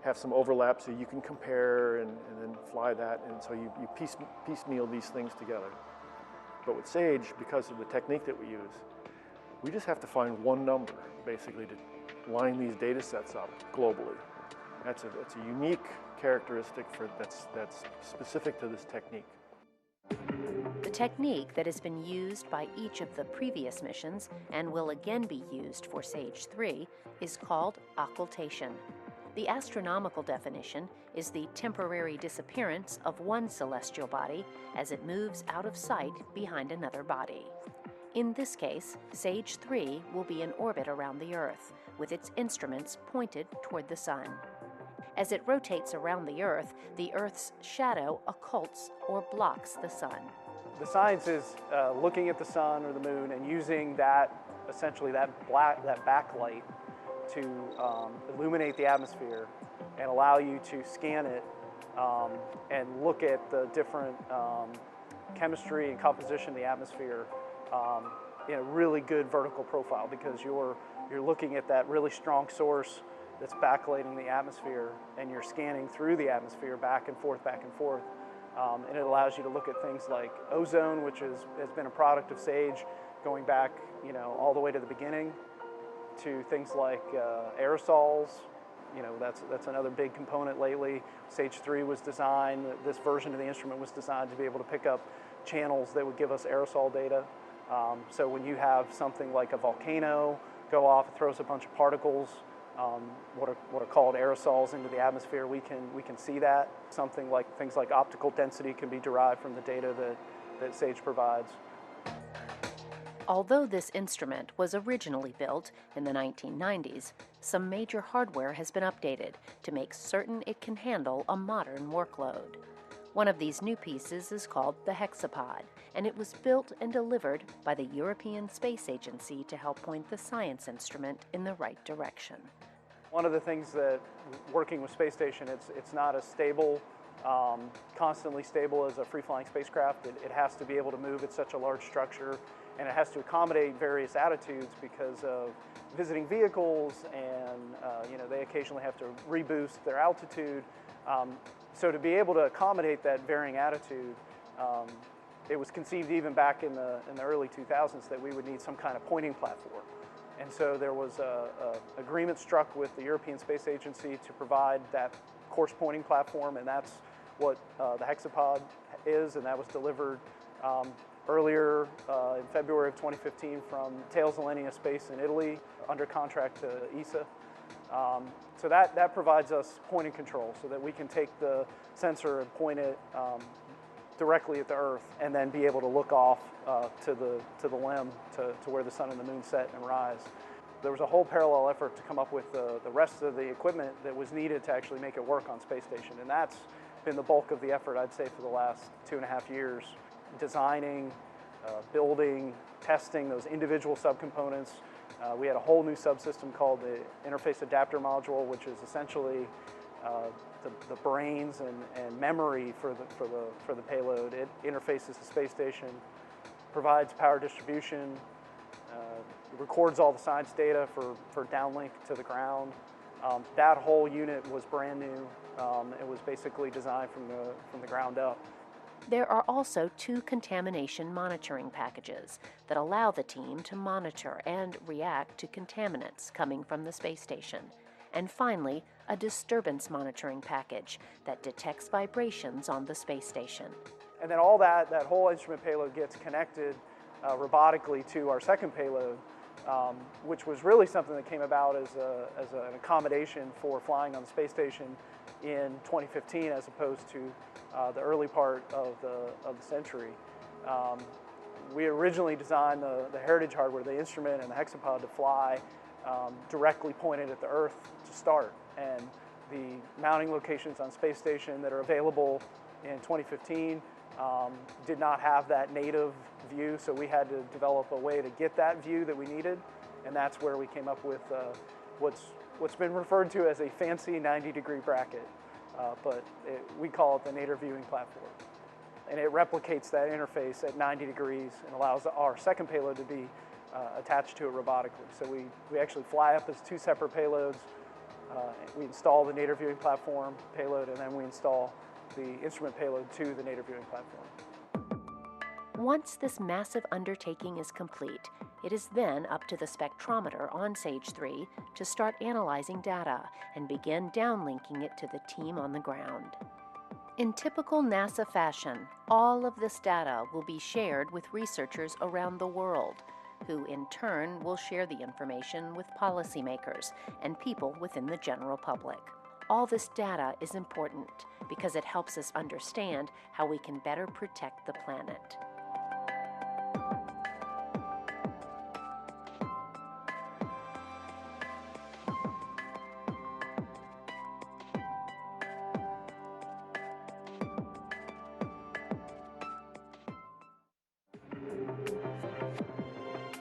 have some overlap so you can compare and then fly that, and so you piecemeal these things together. But with SAGE, because of the technique that we use, we just have to find one number, basically, to line these data sets up globally. That's a unique characteristic that's specific to this technique. The technique that has been used by each of the previous missions and will again be used for SAGE 3 is called occultation. The astronomical definition is the temporary disappearance of one celestial body as it moves out of sight behind another body. In this case, SAGE 3 will be in orbit around the Earth, with its instruments pointed toward the Sun. As it rotates around the Earth's shadow occults or blocks the Sun. The science is looking at the Sun or the Moon and using that, essentially that backlight to illuminate the atmosphere and allow you to scan it and look at the different chemistry and composition of the atmosphere in a really good vertical profile, because you're looking at that really strong source that's backlighting the atmosphere, and you're scanning through the atmosphere back and forth, and it allows you to look at things like ozone, which has been a product of SAGE going back, all the way to the beginning, to things like aerosols. That's another big component lately. SAGE 3 was designed, this version of the instrument was designed to be able to pick up channels that would give us aerosol data. So when you have something like a volcano go off, it throws a bunch of particles, what are called aerosols, into the atmosphere, we can see that. Things like optical density can be derived from the data that SAGE provides. Although this instrument was originally built in the 1990s, some major hardware has been updated to make certain it can handle a modern workload. One of these new pieces is called the hexapod, and it was built and delivered by the European Space Agency to help point the science instrument in the right direction. One of the things that, working with space station, it's not as stable, constantly stable as a free-flying spacecraft. It has to be able to move. It's such a large structure, and it has to accommodate various attitudes because of visiting vehicles, and they occasionally have to reboost their altitude. So to be able to accommodate that varying attitude, it was conceived even back in the early 2000s that we would need some kind of pointing platform. And so there was an agreement struck with the European Space Agency to provide that course pointing platform, and that's what the hexapod is, and that was delivered earlier in February of 2015 from Thales Alenia Space in Italy, under contract to ESA. So that provides us point and control, so that we can take the sensor and point it directly at the Earth, and then be able to look off to the limb to where the sun and the moon set and rise. There was a whole parallel effort to come up with the rest of the equipment that was needed to actually make it work on space station, and that's been the bulk of the effort, I'd say, for the last 2.5 years. Designing, building, testing those individual subcomponents. We had a whole new subsystem called the Interface Adapter Module, which is essentially the brains and memory for the payload. It interfaces the space station, provides power distribution, records all the science data for downlink to the ground. That whole unit was brand new. It was basically designed from the ground up. There are also 2 contamination monitoring packages that allow the team to monitor and react to contaminants coming from the space station. And finally, a disturbance monitoring package that detects vibrations on the space station. And then all that whole instrument payload gets connected robotically to our second payload, which was really something that came about as an accommodation for flying on the space station in 2015, as opposed to the early part of the century. We originally designed the heritage hardware, the instrument and the hexapod, to fly directly pointed at the Earth to start. And the mounting locations on space station that are available in 2015 did not have that native view, so we had to develop a way to get that view that we needed, and that's where we came up with what's been referred to as a fancy 90-degree bracket, but we call it the nadir viewing platform. And it replicates that interface at 90 degrees and allows our second payload to be attached to it robotically. So we actually fly up as 2 separate payloads. We install the nadir viewing platform payload, and then we install the instrument payload to the nadir viewing platform. Once this massive undertaking is complete, it is then up to the spectrometer on SAGE 3 to start analyzing data and begin downlinking it to the team on the ground. In typical NASA fashion, all of this data will be shared with researchers around the world, who in turn will share the information with policymakers and people within the general public. All this data is important because it helps us understand how we can better protect the planet.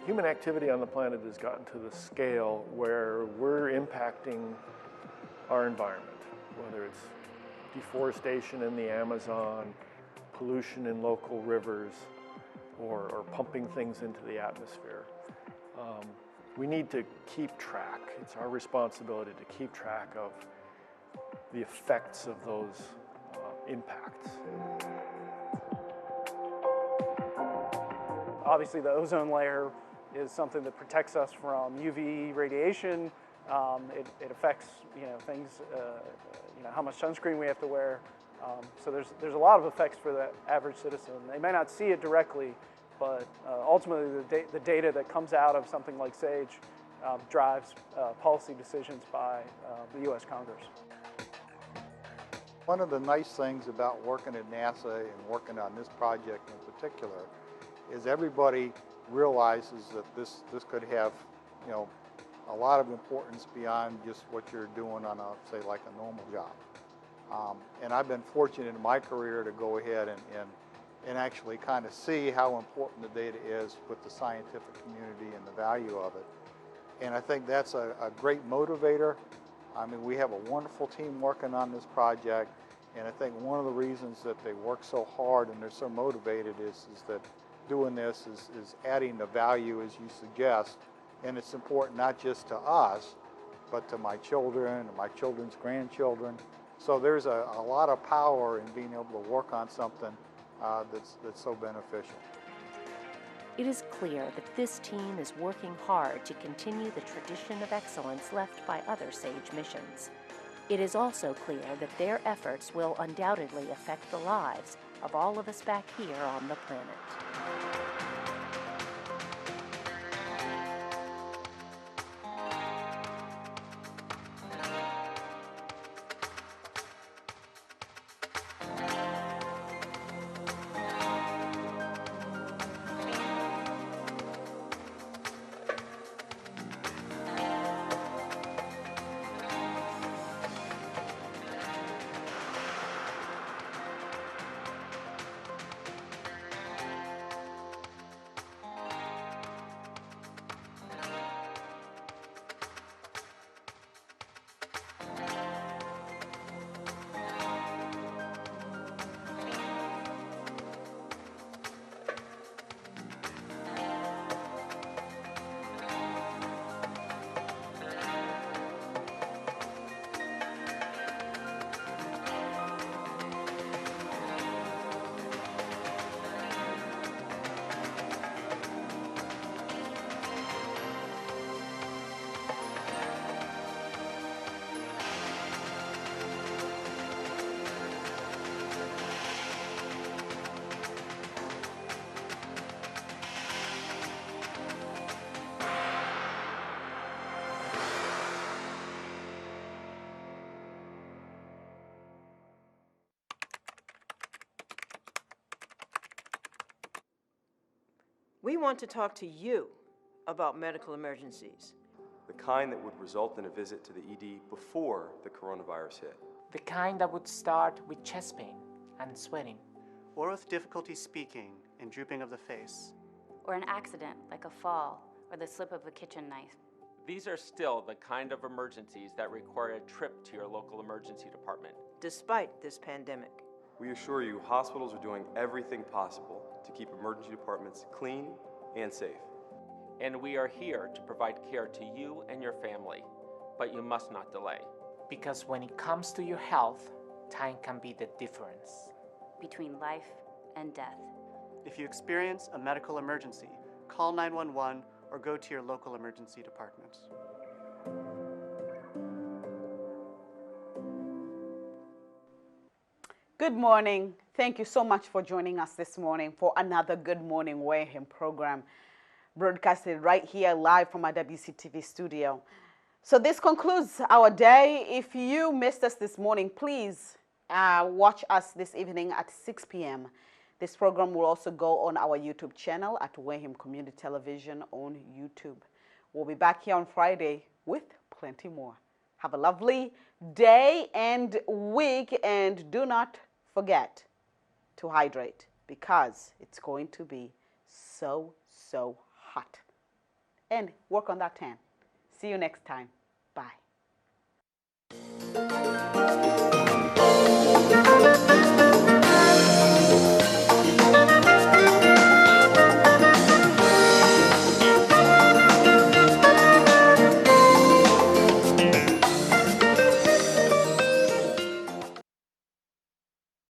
Human activity on the planet has gotten to the scale where we're impacting our environment, whether it's deforestation in the Amazon, pollution in local rivers, or pumping things into the atmosphere. We need to keep track. It's our responsibility to keep track of the effects of those impacts. Obviously, the ozone layer is something that protects us from UV radiation. It affects, things, how much sunscreen we have to wear. So there's a lot of effects for the average citizen. They may not see it directly, but ultimately the data that comes out of something like SAGE drives policy decisions by the U.S. Congress. One of the nice things about working at NASA and working on this project in particular is everybody realizes that this could have, a lot of importance beyond just what you're doing on a, say, like a normal job. And I've been fortunate in my career to go ahead and actually kind of see how important the data is with the scientific community and the value of it. And I think that's a great motivator. I mean, we have a wonderful team working on this project, and I think one of the reasons that they work so hard and they're so motivated is that doing this is adding the value as you suggest, and it's important not just to us, but to my children and my children's grandchildren. So there's a lot of power in being able to work on something that's so beneficial. It is clear that this team is working hard to continue the tradition of excellence left by other SAGE missions. It is also clear that their efforts will undoubtedly affect the lives of all of us back here on the planet. We want to talk to you about medical emergencies. The kind that would result in a visit to the ED before the coronavirus hit. The kind that would start with chest pain and sweating. Or with difficulty speaking and drooping of the face. Or an accident like a fall or the slip of a kitchen knife. These are still the kind of emergencies that require a trip to your local emergency department. Despite this pandemic. We assure you hospitals are doing everything possible to keep emergency departments clean and safe. And we are here to provide care to you and your family, but you must not delay. Because when it comes to your health, time can be the difference between life and death. If you experience a medical emergency, call 911 or go to your local emergency departments. Good morning. Thank you so much for joining us this morning for another Good Morning Wareham program, broadcasted right here live from our WCTV studio. So this concludes our day. If you missed us this morning, please watch us this evening at 6 p.m. This program will also go on our YouTube channel at Wareham Community Television on YouTube. We'll be back here on Friday with plenty more. Have a lovely day and week, and do not forget to hydrate because it's going to be so hot. and work on that tan. See you next time.